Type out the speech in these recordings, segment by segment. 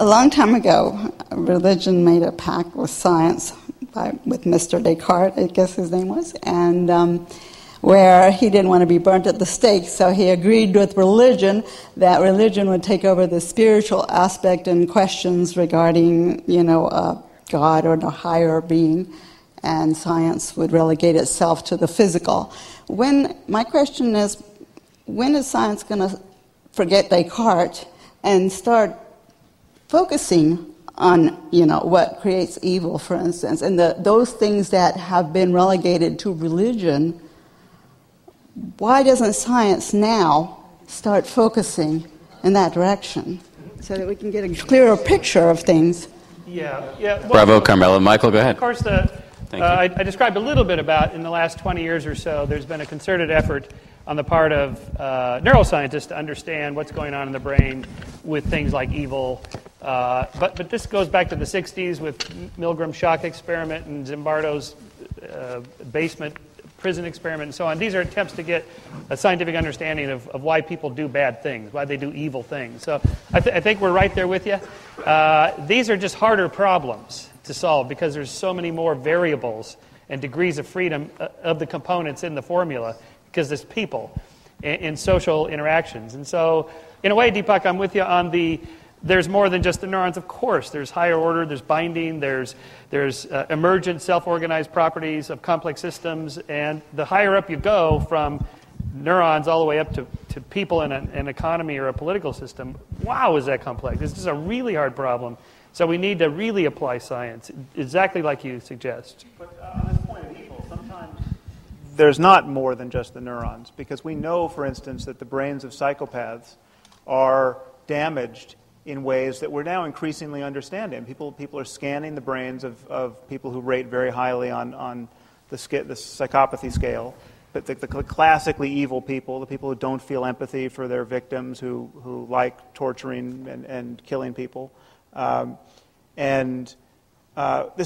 A long time ago, religion made a pact with science, with Mr. Descartes, I guess his name was, and where he didn't want to be burnt at the stake, so he agreed with religion that religion would take over the spiritual aspect and questions regarding, God or the higher being, and science would relegate itself to the physical. My question is, when is science going to forget Descartes and start focusing on, what creates evil, for instance, and those things that have been relegated to religion? Why doesn't science now start focusing in that direction so that we can get a clearer picture of things? Yeah. Well, Bravo, Carmela. Michael, go ahead. Of course, I described a little bit about in the last 20 years or so, there's been a concerted effort on the part of neuroscientists to understand what's going on in the brain with things like evil. But this goes back to the 60s with Milgram's shock experiment and Zimbardo's basement prison experiment and so on. These are attempts to get a scientific understanding of why people do bad things, why they do evil things. So I think we're right there with you. These are just harder problems to solve because there's so many more variables and degrees of freedom of the components in the formula because there's people in social interactions. And so, in a way, Deepak, I'm with you on there's more than just the neurons, of course. There's higher order, there's binding, there's emergent self-organized properties of complex systems, and the higher up you go from neurons all the way up to people in an economy or a political system, wow, is that complex. This is a really hard problem. So we need to really apply science, exactly like you suggest. But on this point of evil, sometimes there's not more than just the neurons, because we know, for instance, that the brains of psychopaths are damaged in ways that we're now increasingly understanding. People are scanning the brains of people who rate very highly on the psychopathy scale. But the classically evil people, the people who don't feel empathy for their victims, who like torturing and killing people. This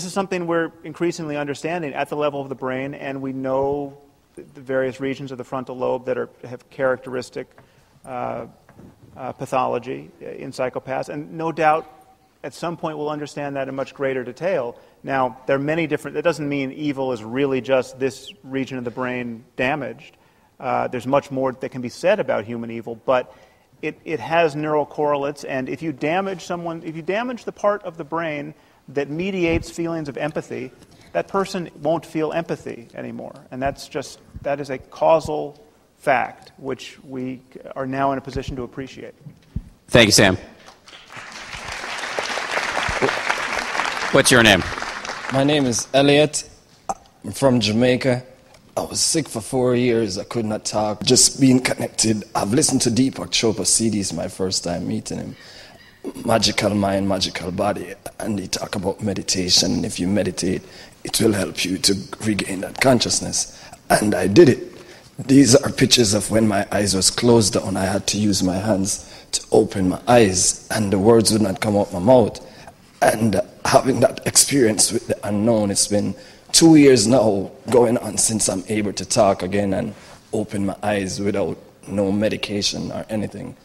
is something we're increasingly understanding at the level of the brain, and we know the various regions of the frontal lobe that have characteristic pathology in psychopaths, and no doubt at some point we'll understand that in much greater detail. Now, there are many different, that doesn't mean evil is really just this region of the brain damaged. There's much more that can be said about human evil, but it has neural correlates, and if you damage the part of the brain that mediates feelings of empathy, that person won't feel empathy anymore. And that is a causal fact, which we are now in a position to appreciate. Thank you, Sam. What's your name? My name is Elliot. I'm from Jamaica. I was sick for 4 years. I could not talk. Just being connected. I've listened to Deepak Chopra CDs my first time meeting him. Magical mind, magical body. And he talk about meditation. If you meditate, it will help you to regain that consciousness. And I did it. These are pictures of when my eyes was closed down. I had to use my hands to open my eyes, and the words would not come out my mouth. And having that experience with the unknown, it's been 2 years now going on since I'm able to talk again and open my eyes without no medication or anything.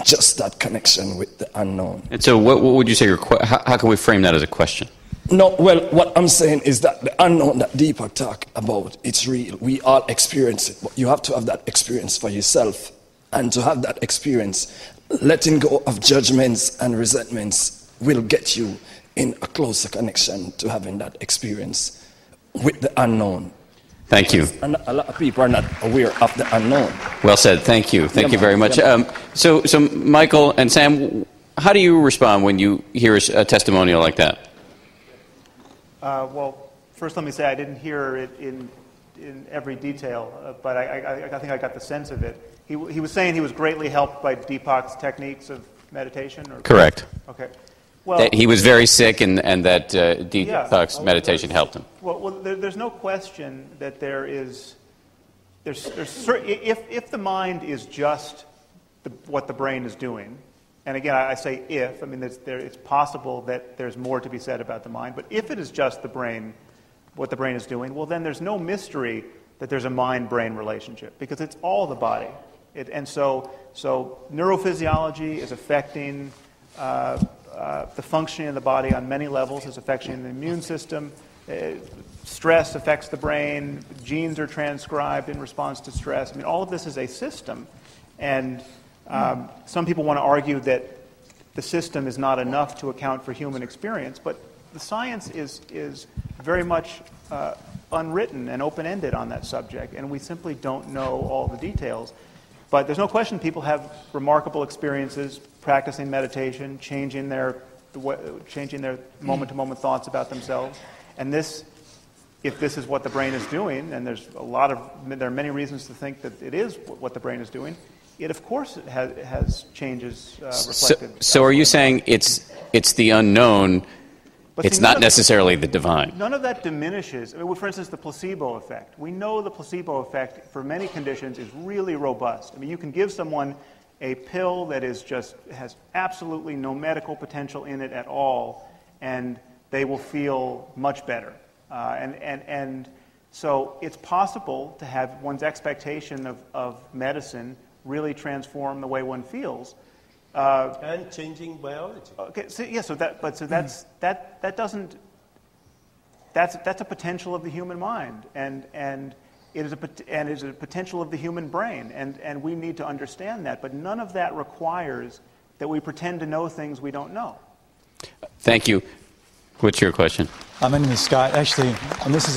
Just that connection with the unknown. And so what would you say, how can we frame that as a question? No, well, what I'm saying is that the unknown that Deepak talked about, it's real. We all experience it, but you have to have that experience for yourself. And to have that experience, letting go of judgments and resentments will get you in a closer connection to having that experience with the unknown. Thank you. And a lot of people are not aware of the unknown. Well said. Thank you. Thank you very much. So Michael and Sam, how do you respond when you hear a testimonial like that? Well, first let me say I didn't hear it in every detail, but I think I got the sense of it. He was saying he was greatly helped by Deepak's techniques of meditation? Or? Correct. Okay. Well, he was very sick, and that Deepak's meditation helped him. Well, there's no question that if the mind is just what the brain is doing, and again, I say if, I mean, it's possible that there's more to be said about the mind, but if it is just the brain, what the brain is doing, well, then there's no mystery that there's a mind-brain relationship, because it's all the body. So neurophysiology is affecting the functioning of the body on many levels is affecting the immune system. Stress affects the brain. Genes are transcribed in response to stress. I mean, all of this is a system. And some people want to argue that the system is not enough to account for human experience, but the science is very much unwritten and open-ended on that subject, and we simply don't know all the details. But there's no question people have remarkable experiences practicing meditation, changing their moment-to-moment thoughts about themselves. And this, if this is what the brain is doing, and there are many reasons to think that it is what the brain is doing, it of course has changes reflected. So are you saying it's the unknown? It's not necessarily the divine. None of that diminishes. I mean, for instance, the placebo effect. We know the placebo effect for many conditions is really robust. I mean, you can give someone a pill that has absolutely no medical potential in it at all, and they will feel much better. And so it's possible to have one's expectation of medicine really transform the way one feels. And changing biology. Okay, so yeah, that's a potential of the human mind, and it is a potential of the human brain, and we need to understand that. But none of that requires that we pretend to know things we don't know. Thank you. What's your question? My name is Scott. Actually, and this is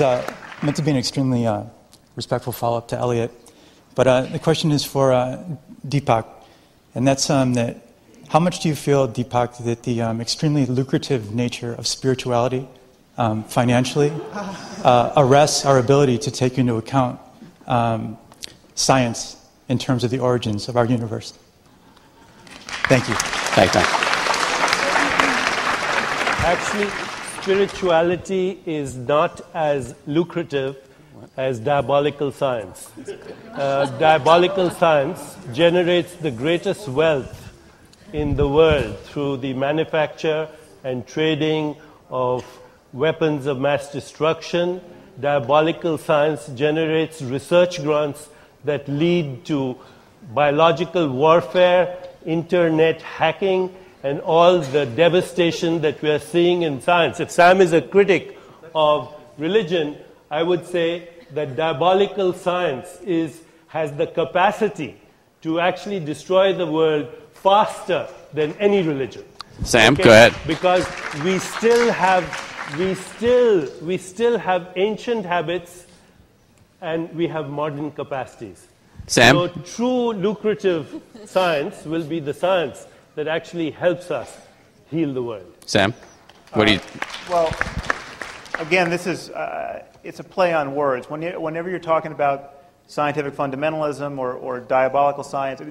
meant to be an extremely respectful follow-up to Elliot. But the question is for Deepak, and that's that how much do you feel, Deepak, that the extremely lucrative nature of spirituality financially arrests our ability to take into account science in terms of the origins of our universe? Thank you. Thank you. Actually, spirituality is not as lucrative as diabolical science. Diabolical science generates the greatest wealth in the world through the manufacture and trading of weapons of mass destruction. Diabolical science generates research grants that lead to biological warfare, internet hacking, and all the devastation that we are seeing in science. If Sam is a critic of religion, I would say that diabolical science has the capacity to actually destroy the world faster than any religion. Sam, go ahead. Because we still have ancient habits, and we have modern capacities. Sam? So true lucrative science will be the science that actually helps us heal the world. Sam, what do you... Well, again, this is it's a play on words. Whenever you're talking about scientific fundamentalism or diabolical science,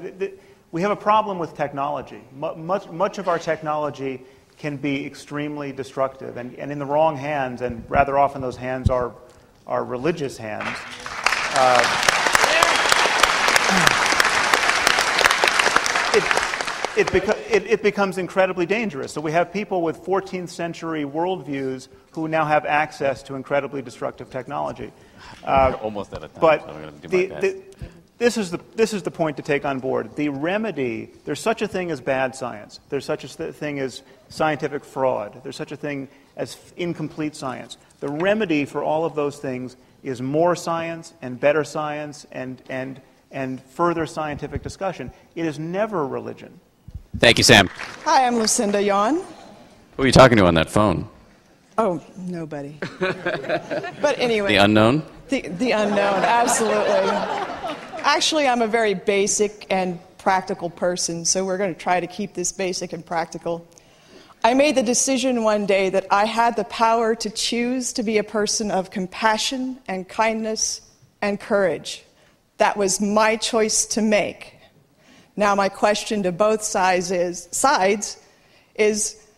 we have a problem with technology. Much of our technology can be extremely destructive, and in the wrong hands, and rather often those hands are religious hands. It becomes incredibly dangerous. So we have people with 14th century worldviews who now have access to incredibly destructive technology. Almost out of time. But so I'm going to do my best. this is the point to take on board. The remedy, there's such a thing as bad science. There's such a thing as scientific fraud. There's such a thing as incomplete science. The remedy for all of those things is more science and better science and further scientific discussion. It is never religion. Thank you, Sam. Hi, I'm Lucinda Yon. Who are you talking to on that phone? Oh, nobody. But anyway. The unknown? The unknown, absolutely. Actually, I'm a very basic and practical person, so we're going to try to keep this basic and practical. I made the decision one day that I had the power to choose to be a person of compassion and kindness and courage. That was my choice to make. Now my question to both sides is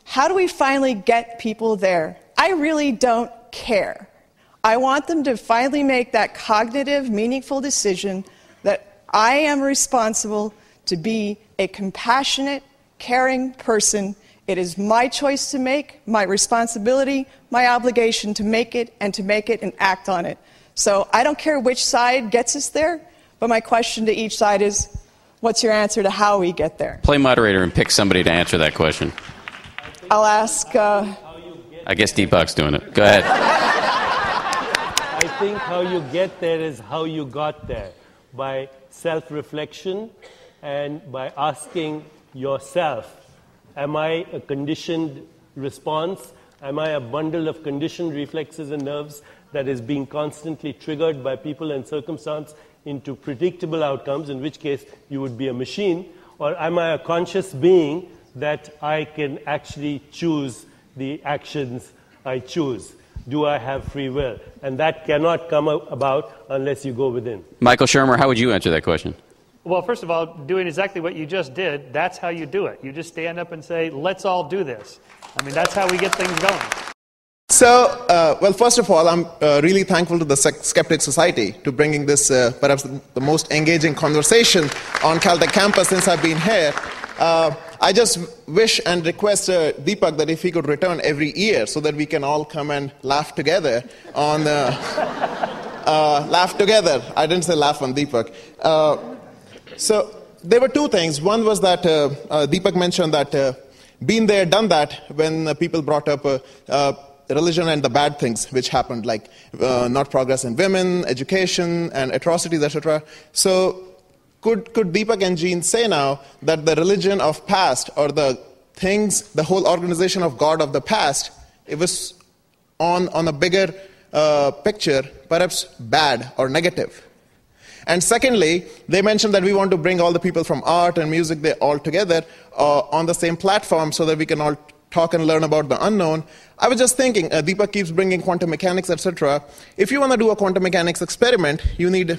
how do we finally get people there? I really don't care. I want them to finally make that cognitive, meaningful decision that I am responsible to be a compassionate, caring person. It is my choice to make, my responsibility, my obligation to make it and act on it. So I don't care which side gets us there, but my question to each side is, what's your answer to how we get there? Play moderator and pick somebody to answer that question. I'll ask... I guess Deepak's doing it. Go ahead. I think how you get there is how you got there, by self-reflection and by asking yourself, am I a conditioned response? Am I a bundle of conditioned reflexes and nerves that is being constantly triggered by people and circumstance into predictable outcomes, in which case you would be a machine? Or am I a conscious being that I can actually choose the actions I choose? Do I have free will? And that cannot come about unless you go within. Michael Shermer, how would you answer that question? Well, first of all, doing exactly what you just did, that's how you do it. You just stand up and say, let's all do this. I mean, that's how we get things going. So, well, first of all, I'm really thankful to the Skeptic Society to bringing this, perhaps the most engaging conversation on Caltech campus since I've been here. I just wish and request Deepak that if he could return every year so that we can all come and laugh together on laugh together. I didn't say laugh on Deepak. So there were two things. One was that Deepak mentioned that been there, done that when people brought up religion and the bad things which happened, like not progress in women, education, and atrocities, etc. So could Deepak and Jean say now that the religion of past, or the things, the whole organization of God of the past, it was on a bigger picture, perhaps bad or negative? And secondly, they mentioned that we want to bring all the people from art and music, they all together on the same platform so that we can all talk and learn about the unknown. I was just thinking, Deepak keeps bringing quantum mechanics, etc. If you want to do a quantum mechanics experiment, you need,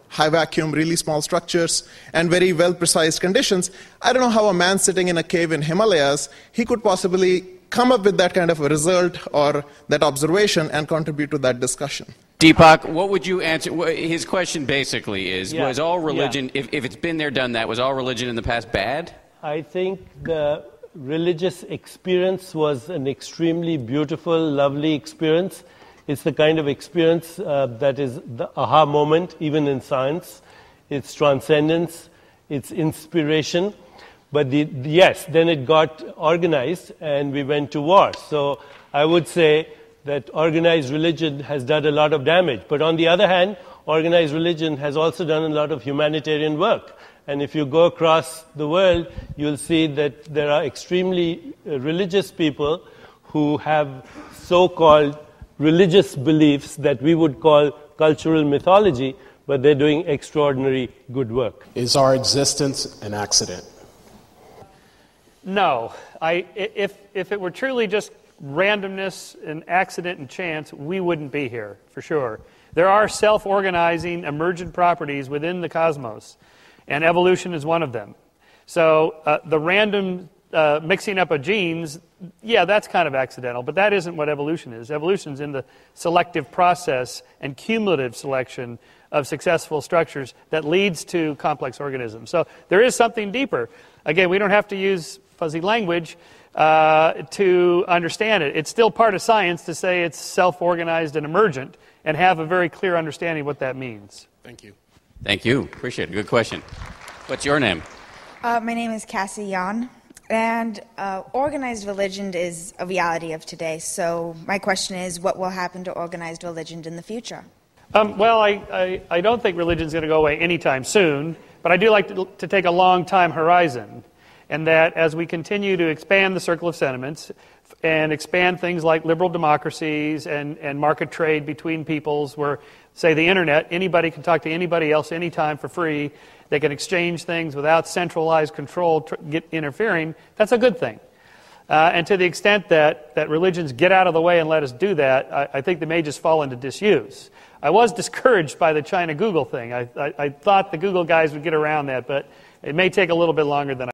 high vacuum, really small structures, and very well-precise conditions. I don't know how a man sitting in a cave in Himalayas, he could possibly come up with that kind of a result or that observation and contribute to that discussion. Deepak, what would you answer? His question basically is, was all religion, if it's been there, done that, was all religion in the past bad? I think the religious experience was an extremely beautiful, lovely experience. It's the kind of experience that is the aha moment, even in science. It's transcendence, it's inspiration. But yes, then it got organized and we went to war. So I would say that organized religion has done a lot of damage. But on the other hand, organized religion has also done a lot of humanitarian work. And if you go across the world, you'll see that there are extremely religious people who have so-called religious beliefs that we would call cultural mythology, but they're doing extraordinary good work. Is our existence an accident? No. If it were truly just randomness and accident and chance, we wouldn't be here, for sure. There are self-organizing emergent properties within the cosmos, and evolution is one of them. So the random mixing up of genes, yeah, that's kind of accidental, but that isn't what evolution is. Evolution is in the selective process and cumulative selection of successful structures that leads to complex organisms. So there is something deeper. Again, we don't have to use fuzzy language to understand it. It's still part of science to say it's self-organized and emergent and have a very clear understanding of what that means. Thank you. Thank you. Appreciate it. Good question. What's your name? My name is Cassie Yan, and organized religion is a reality of today. So my question is, what will happen to organized religion in the future? Well, I don't think religion is going to go away anytime soon, but I do like to take a long time horizon. And that as we continue to expand the circle of sentiments and expand things like liberal democracies and market trade between peoples where, say, the internet, anybody can talk to anybody else anytime for free, they can exchange things without centralized control interfering, that's a good thing. And to the extent that religions get out of the way and let us do that, I think they may just fall into disuse. I was discouraged by the China Google thing. I thought the Google guys would get around that, but it may take a little bit longer than